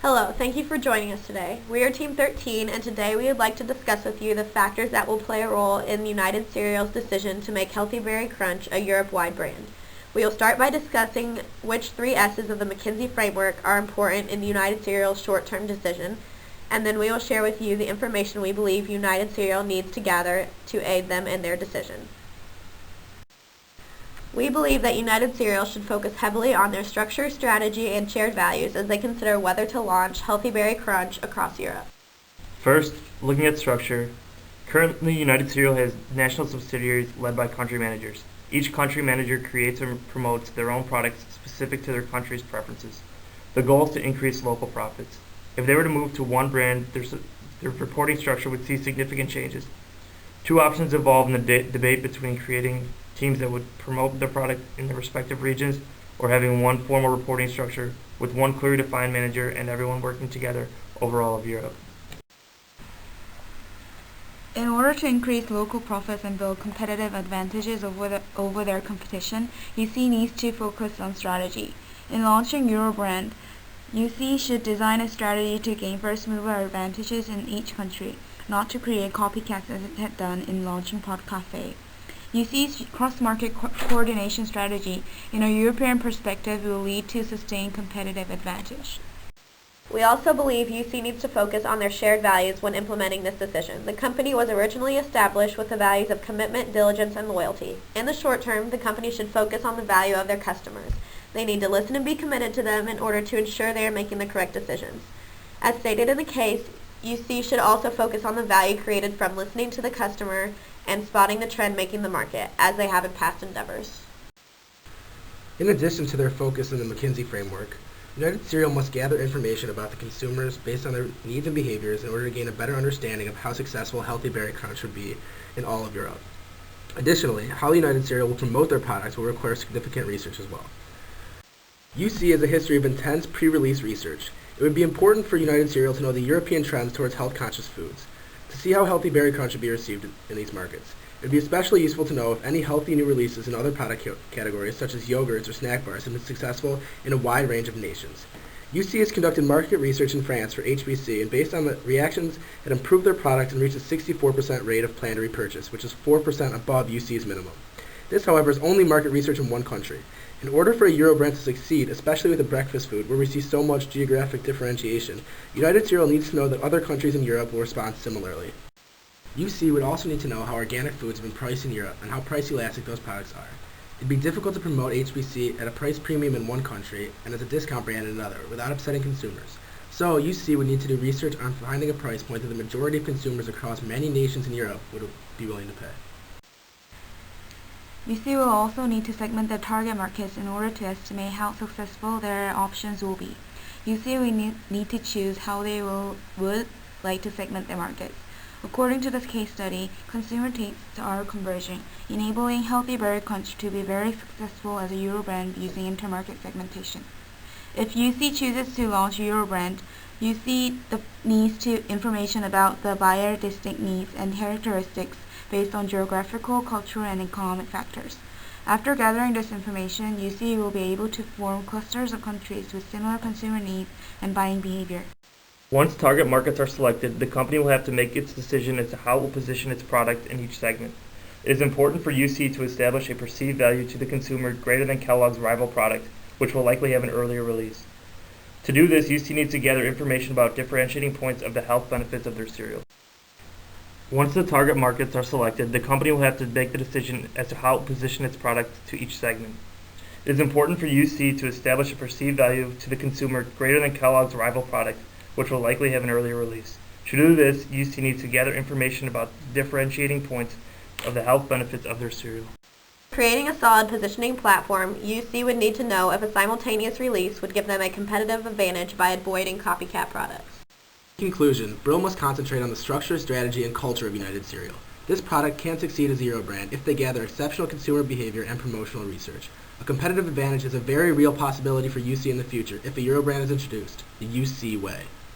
Hello, thank you for joining us today. We are Team 13, and today we would like to discuss with you the factors that will play a role in United Cereal's decision to make Healthy Berry Crunch a Europe-wide brand. We will start by discussing which 3 S's of the McKinsey framework are important in United Cereal's short-term decision, and then we will share with you the information we believe United Cereal needs to gather to aid them in their decision. We believe that United Cereal should focus heavily on their structure, strategy, and shared values as they consider whether to launch Healthy Berry Crunch across Europe. First, looking at structure. Currently, United Cereal has national subsidiaries led by country managers. Each country manager creates and promotes their own products specific to their country's preferences. The goal is to increase local profits. If they were to move to one brand, their reporting structure would see significant changes. 2 options evolve in the debate between creating teams that would promote their product in their respective regions, or having one formal reporting structure with one clearly defined manager and everyone working together over all of Europe. In order to increase local profits and build competitive advantages over their competition, UC needs to focus on strategy. In launching Euro brand, UC should design a strategy to gain first mover advantages in each country, not to create copycats as it had done in launching Pod Cafe. UC's cross-market coordination strategy in a European perspective will lead to sustained competitive advantage. We also believe UC needs to focus on their shared values when implementing this decision. The company was originally established with the values of commitment, diligence, and loyalty. In the short term, the company should focus on the value of their customers. They need to listen and be committed to them in order to ensure they are making the correct decisions. As stated in the case, UC should also focus on the value created from listening to the customer and spotting the trend making the market, as they have in past endeavors. In addition to their focus in the McKinsey framework, United Cereal must gather information about the consumers based on their needs and behaviors in order to gain a better understanding of how successful Healthy Berry Crunch would be in all of Europe. Additionally, how United Cereal will promote their products will require significant research as well. UC has a history of intense pre-release research. It would be important for United Cereal to know the European trends towards health-conscious foods, to see how Healthy Berry Crunch would be received in these markets. It would be especially useful to know if any healthy new releases in other product categories, such as yogurts or snack bars, have been successful in a wide range of nations. UC has conducted market research in France for HBC, and based on the reactions, had improved their product and reached a 64% rate of planned repurchase, which is 4% above UC's minimum. This, however, is only market research in one country. In order for a Euro brand to succeed, especially with a breakfast food where we see so much geographic differentiation, United Cereal needs to know that other countries in Europe will respond similarly. UC would also need to know how organic foods have been priced in Europe and how price elastic those products are. It'd be difficult to promote HBC at a price premium in one country and as a discount brand in another without upsetting consumers. So UC would need to do research on finding a price point that the majority of consumers across many nations in Europe would be willing to pay. UC will also need to segment their target markets in order to estimate how successful their options will be. UC will need to choose how they would like to segment their markets. According to this case study, consumer tastes are converging, enabling Healthy Berry Crunch to be very successful as a Euro brand using intermarket segmentation. If UC chooses to launch Euro brand, UC needs information about the buyer's distinct needs and characteristics based on geographical, cultural, and economic factors. After gathering this information, UC will be able to form clusters of countries with similar consumer needs and buying behavior. Once target markets are selected, the company will have to make its decision as to how it will position its product in each segment. It is important for UC to establish a perceived value to the consumer greater than Kellogg's rival product, which will likely have an earlier release. To do this, UC needs to gather information about differentiating points of the health benefits of their cereal. Once the target markets are selected, the company will have to make the decision as to how it will position its product to each segment. It is important for UC to establish a perceived value to the consumer greater than Kellogg's rival product, which will likely have an earlier release. To do this, UC needs to gather information about the differentiating points of the health benefits of their cereal. Creating a solid positioning platform, UC would need to know if a simultaneous release would give them a competitive advantage by avoiding copycat products. In conclusion, Brill must concentrate on the structure, strategy, and culture of United Cereal. This product can succeed as a Euro brand if they gather exceptional consumer behavior and promotional research. A competitive advantage is a very real possibility for UC in the future if a Euro brand is introduced, the UC way.